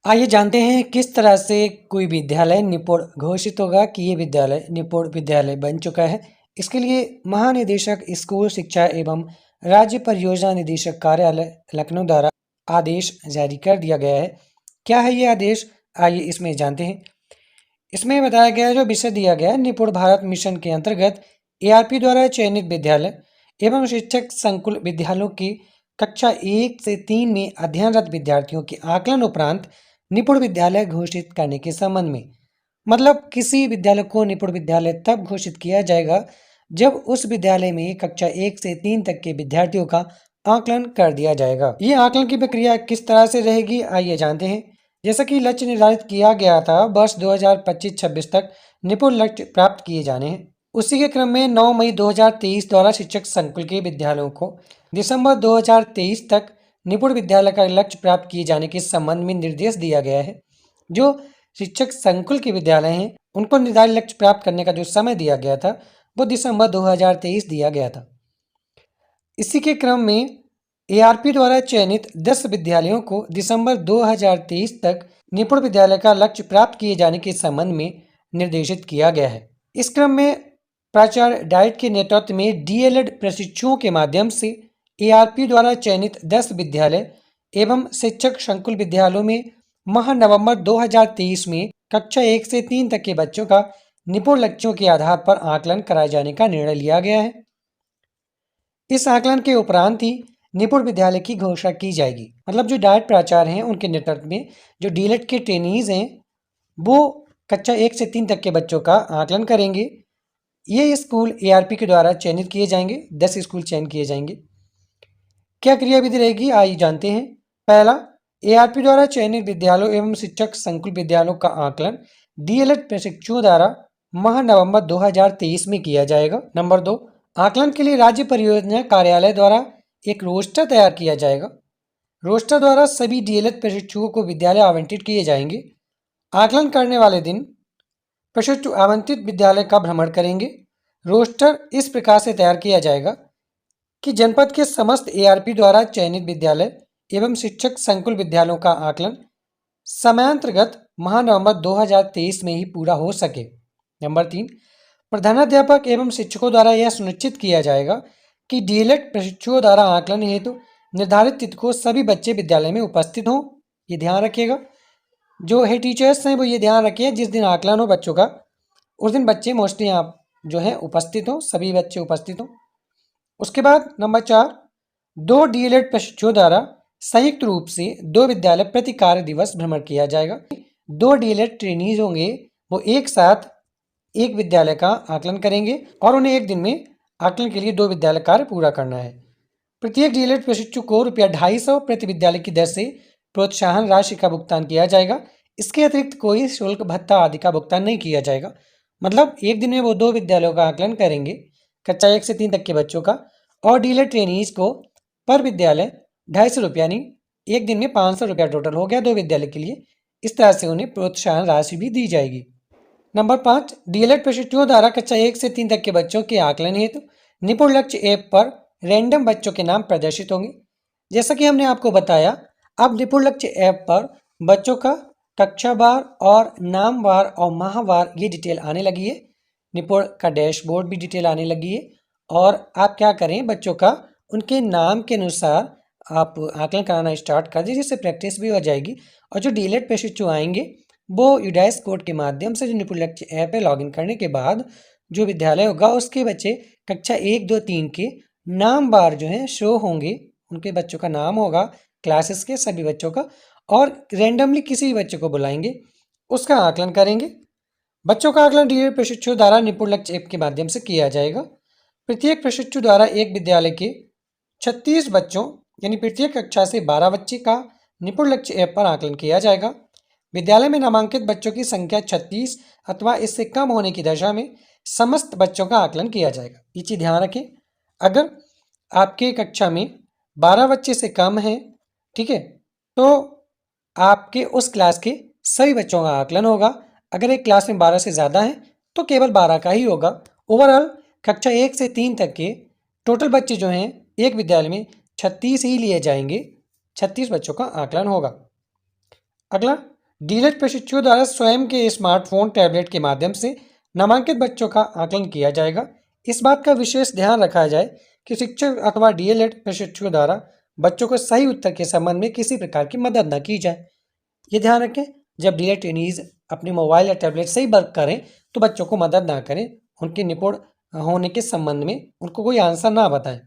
आइए जानते हैं किस तरह से कोई विद्यालय निपुण घोषित होगा कि ये विद्यालय निपुण विद्यालय बन चुका है। इसके लिए महानिदेशक स्कूल शिक्षा एवं राज्य परियोजना निदेशक कार्यालय लखनऊ द्वारा आदेश जारी कर दिया गया है। क्या है ये आदेश? आइए इसमें जानते हैं। इसमें बताया गया है, जो विषय दिया गया है, निपुण भारत मिशन के अंतर्गत एआरपी द्वारा चयनित विद्यालय एवं शिक्षक संकुल विद्यालयों की कक्षा 1 से 3 में अध्ययनरत विद्यार्थियों के आकलन उपरांत निपुण विद्यालय घोषित करने के संबंध में। मतलब किसी विद्यालय को निपुण विद्यालय तब घोषित किया जाएगा जब उस विद्यालय में कक्षा 1 से 3 तक के विद्यार्थियों का आकलन कर दिया जाएगा। ये आकलन की प्रक्रिया किस तरह से रहेगी, आइए जानते हैं। जैसा कि लक्ष्य निर्धारित किया गया था, वर्ष 2025-26 तक निपुण लक्ष्य प्राप्त किए जाने हैं। उसी के क्रम में 9 मई 2023 द्वारा शिक्षक संकुल के विद्यालयों को दिसंबर 2023 तक निपुण विद्यालय का लक्ष्य प्राप्त किए जाने के संबंध में निर्देश दिया गया है। जो शिक्षक संकुल के विद्यालय हैं, उनको निर्धारित लक्ष्य प्राप्त करने का जो समय दिया गया था वो दिसंबर 2023 दिया गया था। इसी के क्रम में एआरपी द्वारा चयनित 10 विद्यालयों को दिसंबर 2023 तक निपुण विद्यालय का लक्ष्य प्राप्त किए जाने के संबंध में निर्देशित किया गया है। इस क्रम में प्राचार्य डाइट के नेतृत्व में डीएलएड प्रशिक्षुओं के माध्यम से एआरपी द्वारा चयनित 10 विद्यालय एवं शिक्षक संकुल विद्यालयों में माह नवंबर 2023 में कक्षा 1 से 3 तक के बच्चों का निपुण लक्ष्यों के आधार पर आकलन कराए जाने का निर्णय लिया गया है। इस आकलन के उपरांत ही निपुण विद्यालय की घोषणा की जाएगी। मतलब जो डाइट प्राचार्य हैं, उनके नेतृत्व में जो डीएलएड के ट्रेनीज हैं, वो कक्षा 1 से 3 तक के बच्चों का आकलन करेंगे। ये स्कूल एआरपी के द्वारा चयनित किए जाएंगे। 10 स्कूल चयन किए जाएंगे। क्या क्रियाविधि रहेगी, आइए जानते हैं। पहला, एआरपी द्वारा चयनित विद्यालयों एवं शिक्षक संकुल विद्यालयों का आकलन डीएलएड प्रशिक्षुओं द्वारा माह नवंबर 2023 में किया जाएगा। नंबर 2, आकलन के लिए राज्य परियोजना कार्यालय द्वारा एक रोस्टर तैयार किया जाएगा। रोस्टर द्वारा सभी डीएलएड प्रशिक्षुओं को विद्यालय आवंटित किए जाएंगे। आकलन करने वाले दिन प्रशिक्षु आवंटित विद्यालय का भ्रमण करेंगे। रोस्टर इस प्रकार से तैयार किया जाएगा कि जनपद के समस्त एआरपी द्वारा चयनित विद्यालय एवं शिक्षक संकुल विद्यालयों का आकलन समयांतर्गत माह नवंबर 2023 में ही पूरा हो सके। नंबर 3, प्रधानाध्यापक एवं शिक्षकों द्वारा यह सुनिश्चित किया जाएगा कि डीएलएड प्रशिक्षुओं द्वारा आकलन हेतु निर्धारित तिथि को सभी बच्चे विद्यालय में उपस्थित हों। ये ध्यान रखिएगा। जो हेड टीचर्स हैं वो ये ध्यान रखिए, जिस दिन आकलन हो बच्चों का, उस दिन बच्चे मोस्टली आप जो है उपस्थित हों, सभी बच्चे उपस्थित हों। उसके बाद नंबर 4, 2 डीएलएड प्रशिक्षुओं द्वारा संयुक्त रूप से 2 विद्यालय प्रति कार्य दिवस भ्रमण किया जाएगा। 2 डीएलएड ट्रेनीज होंगे, वो एक साथ एक विद्यालय का आकलन करेंगे और उन्हें एक दिन में आकलन के लिए 2 विद्यालय कार्य पूरा करना है। प्रत्येक डीएलएड प्रशिक्षु को ₹250 प्रति विद्यालय की दर से प्रोत्साहन राशि का भुगतान किया जाएगा। इसके अतिरिक्त कोई शुल्क भत्ता आदि का भुगतान नहीं किया जाएगा। मतलब एक दिन में वो 2 विद्यालयों का आकलन करेंगे, कक्षा 1 से 3 तक के बच्चों का, और डीएलएड ट्रेनीज को पर विद्यालय ₹250, यानी एक दिन में ₹500 टोटल हो गया 2 विद्यालय के लिए। इस तरह से उन्हें प्रोत्साहन राशि भी दी जाएगी। नंबर 5, डीएलएड प्रशिक्षुओं द्वारा कक्षा 1 से 3 तक के बच्चों के आकलन हेतु निपुण लक्ष्य ऐप पर रैंडम बच्चों के नाम प्रदर्शित होंगे। जैसा कि हमने आपको बताया, अब निपुण लक्ष्य ऐप पर बच्चों का कक्षावार और नामवार और माहवार ये डिटेल आने लगी है। निपुण का डैशबोर्ड भी डिटेल आने लगी है। और आप क्या करें, बच्चों का उनके नाम के अनुसार आप आकलन कराना स्टार्ट कर दीजिए, जिससे प्रैक्टिस भी हो जाएगी। और जो डीएलएड प्रशिक्षु आएंगे वो यूडाइस कोड के माध्यम से जो निपुण लक्ष्य ऐप है लॉगिन करने के बाद जो विद्यालय होगा उसके बच्चे कक्षा 1, 2, 3 के नाम बार जो है शो होंगे। उनके बच्चों का नाम होगा, क्लासेस के सभी बच्चों का, और रैंडमली किसी भी बच्चे को बुलाएंगे, उसका आकलन करेंगे। बच्चों का आकलन डीएलएड प्रशिक्षु द्वारा निपुण लक्ष्य ऐप के माध्यम से किया जाएगा। प्रत्येक प्रशिक्षु द्वारा एक विद्यालय के 36 बच्चों, यानी प्रत्येक कक्षा से 12 बच्चे का निपुण लक्ष्य ऐप पर आकलन किया जाएगा। विद्यालय में नामांकित बच्चों की संख्या 36 अथवा इससे कम होने की दशा में समस्त बच्चों का आकलन किया जाएगा। ये चीज़ ध्यान रखें। अगर आपके कक्षा में 12 बच्चे से कम हैं, ठीक है, तो आपके उस क्लास के सभी बच्चों का आकलन होगा। अगर एक क्लास में 12 से ज़्यादा हैं तो केवल 12 का ही होगा। ओवरऑल कक्षा 1 से 3 तक के टोटल बच्चे जो हैं एक विद्यालय में 36 ही लिए जाएंगे। 36 बच्चों का आकलन होगा। अगला, डीएलएड प्रशिक्षुओं द्वारा स्वयं के स्मार्टफोन टैबलेट के माध्यम से नामांकित बच्चों का आकलन किया जाएगा। इस बात का विशेष ध्यान रखा जाए कि शिक्षक अथवा डीएलएड प्रशिक्षुओं द्वारा बच्चों को सही उत्तर के संबंध में किसी प्रकार की मदद न की जाए। ये ध्यान रखें, जब डीएलएड ट्रेनीज अपने मोबाइल या टैबलेट से ही वर्क करें तो बच्चों को मदद ना करें, उनके निपुण होने के संबंध में उनको कोई आंसर ना बताएं।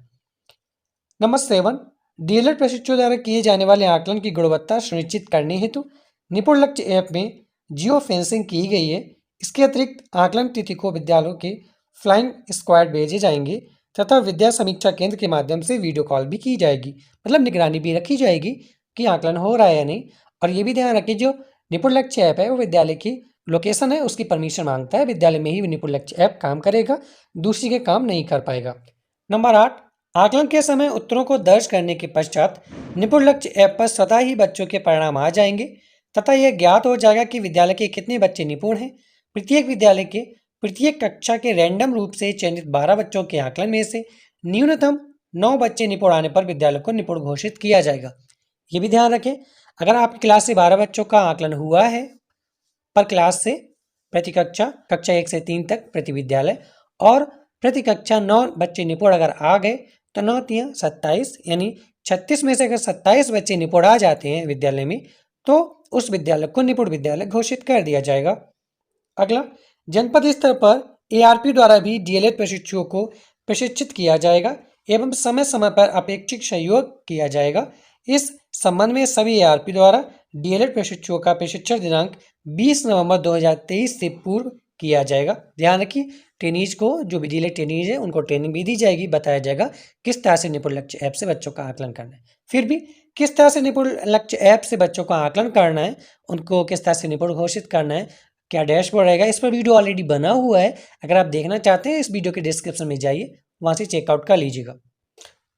नंबर 7, डीएलएड प्रशिक्षुओं द्वारा किए जाने वाले आकलन की गुणवत्ता सुनिश्चित करने हेतु निपुण लक्ष्य ऐप में जियो फेंसिंग की गई है। इसके अतिरिक्त आकलन तिथि को विद्यालयों के फ्लाइंग स्क्वाड भेजे जाएंगे तथा विद्या समीक्षा केंद्र के माध्यम से वीडियो कॉल भी की जाएगी, मतलब निगरानी भी रखी जाएगी कि आकलन हो रहा है या नहीं। और ये भी ध्यान रखें, जो निपुण लक्ष्य ऐप है वो विद्यालय की लोकेशन है उसकी परमिशन मांगता है, विद्यालय में ही निपुण लक्ष्य ऐप काम करेगा, दूसरी के काम नहीं कर पाएगा। नंबर 8, आकलन के समय उत्तरों को दर्ज करने के पश्चात निपुण लक्ष्य ऐप पर स्वतः ही बच्चों के परिणाम आ जाएंगे तथा यह ज्ञात हो जाएगा कि विद्यालय के कितने बच्चे निपुण हैं। प्रत्येक विद्यालय के प्रत्येक कक्षा के रैंडम रूप से चयनित 12 बच्चों के आकलन में से न्यूनतम 9 बच्चे निपुण आने पर विद्यालय को निपुण घोषित किया जाएगा। ये भी ध्यान रखें, अगर आपकी क्लास से 12 बच्चों का आकलन हुआ है पर क्लास से प्रति कक्षा 1 से 3 तक प्रति विद्यालय और प्रति कक्षा 9 बच्चे निपुण अगर आ गए तो 9 3 27, यानी 36 में से अगर 27 बच्चे निपुण आ जाते हैं विद्यालय में तो उस विद्यालय को निपुण विद्यालय घोषित कर दिया जाएगा। अगला, जनपद स्तर पर एआरपी द्वारा भी डीएलएड प्रशिक्षुओं को प्रशिक्षित किया जाएगा एवं समय समय पर अपेक्षित सहयोग किया जाएगा। इस संबंध में सभी एआरपी द्वारा डीएलएड प्रशिक्षुओं का प्रशिक्षण दिनांक 20 नवंबर 2023 से पूर्व किया जाएगा। ध्यान रखिए, ट्रेनीज को, जो भी डीएलएड ट्रेनीज है उनको ट्रेनिंग भी दी जाएगी, बताया जाएगा किस तरह से निपुण लक्ष्य ऐप से बच्चों का आकलन करना है। फिर भी किस तरह से निपुण लक्ष्य ऐप से बच्चों का आकलन करना है, उनको किस तरह से निपुण घोषित करना है, क्या डैशबोर्ड रहेगा, इस पर वीडियो ऑलरेडी बना हुआ है। अगर आप देखना चाहते हैं इस वीडियो के डिस्क्रिप्शन में जाइए, वहाँ से चेकआउट कर लीजिएगा।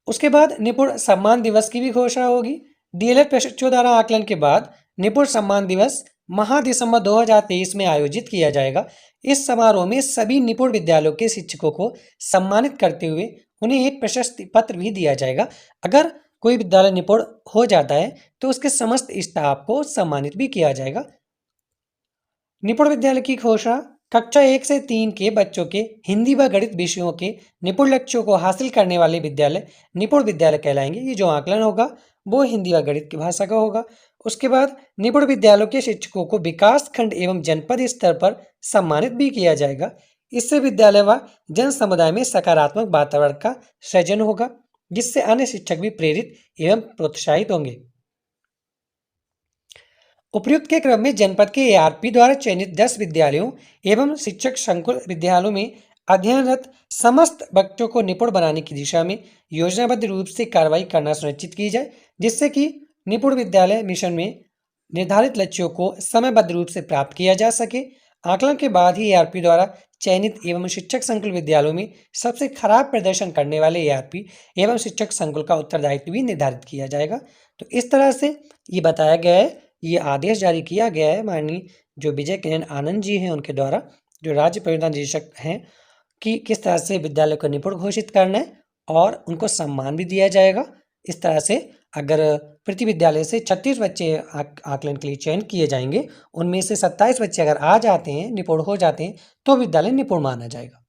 उसके बाद निपुण सम्मान दिवस की भी घोषणा होगी। डीएलएड प्रशिक्षुओं द्वारा आकलन के बाद निपुण सम्मान दिवस महा दिसंबर 2023 में आयोजित किया जाएगा। इस समारोह में सभी निपुण विद्यालयों के शिक्षकों को सम्मानित करते हुए उन्हें एक प्रशस्ति पत्र भी दिया जाएगा। अगर कोई विद्यालय निपुण हो जाता है तो उसके समस्त स्टाफ को सम्मानित भी किया जाएगा। निपुण विद्यालय की घोषणा, कक्षा 1 से 3 के बच्चों के हिंदी व गणित विषयों के निपुण लक्ष्यों को हासिल करने वाले विद्यालय निपुण विद्यालय कहलाएंगे। ये जो आकलन होगा वो हिंदी व गणित की भाषा का होगा। उसके बाद निपुण विद्यालयों के शिक्षकों को विकास खंड एवं जनपद स्तर पर सम्मानित भी किया जाएगा। इससे विद्यालय व जन समुदाय में सकारात्मक वातावरण का सृजन होगा, जिससे अन्य शिक्षक भी प्रेरित एवं प्रोत्साहित होंगे। उपयुक्त के क्रम में जनपद के एआरपी द्वारा चयनित 10 विद्यालयों एवं शिक्षक संकुल विद्यालयों में अध्ययनरत समस्त बच्चों को निपुण बनाने की दिशा में योजनाबद्ध रूप से कार्रवाई करना सुनिश्चित की जाए, जिससे कि निपुण विद्यालय मिशन में निर्धारित लक्ष्यों को समयबद्ध रूप से प्राप्त किया जा सके। आकलन के बाद ही एआरपी द्वारा चयनित एवं शिक्षक संकुल विद्यालयों में सबसे खराब प्रदर्शन करने वाले एआरपी एवं शिक्षक संकुल का उत्तरदायित्व भी निर्धारित किया जाएगा। तो इस तरह से ये बताया गया है, ये आदेश जारी किया गया है माननीय जो विजय किरण आनंद जी हैं उनके द्वारा, जो राज्य परियोजना निदेशक हैं, कि किस तरह से विद्यालय को निपुण घोषित करना है और उनको सम्मान भी दिया जाएगा। इस तरह से अगर प्रति विद्यालय से 36 बच्चे आकलन के लिए चयन किए जाएंगे, उनमें से 27 बच्चे अगर आ जाते हैं, निपुण हो जाते हैं, तो विद्यालय निपुण माना जाएगा।